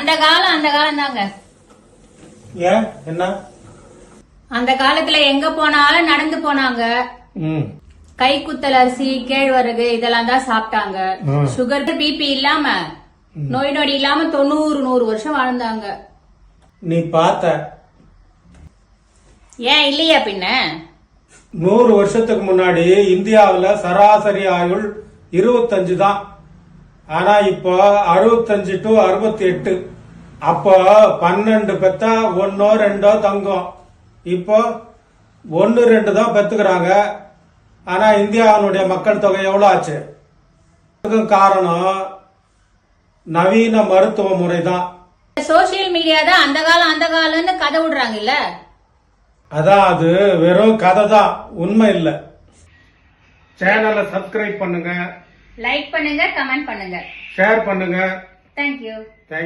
அந்த காலம் தாங்க. ஏன் என்ன? அந்த காலத்துல எங்க போனாலும் நடந்து போனாங்க. கை குத்தல் அரிசி, கேழ்வரகு இதெல்லாம் தான் சாப்பிட்டாங்க. சுகர், பிபி இல்லாம, நோய் நொடி இல்லாம 90-100 வருஷம் வாழ்ந்தாங்க. நீ பார்த்த? ஏன் இல்லையா பின்ன? 100 வருஷத்துக்கு முன்னாடி இந்தியாவுல சராசரி ஆயுள் 25 தான். ஆனா இப்போ 65 to 68. அப்போ 12 பெத்தா 1-2 தங்கம். இப்போ 1-2 தான் பெத்துக்கிறாங்க. ஆனா இந்தியாவுடைய மக்கள் தொகை எவ்வளவு ஆச்சு? காரணம் நவீன மருத்துவ முறை தான். சோசியல் மீடியா தான் அந்த காலம்னு கதை விடுறாங்கல்ல. அதான், அது வெறும் கதை தான், உண்மை இல்ல. சேனலை சப்ஸ்கிரைப் பண்ணுங்க, லைக் பண்ணுங்க, கமெண்ட் பண்ணுங்க, ஷேர் பண்ணுங்க. தேங்க்யூ.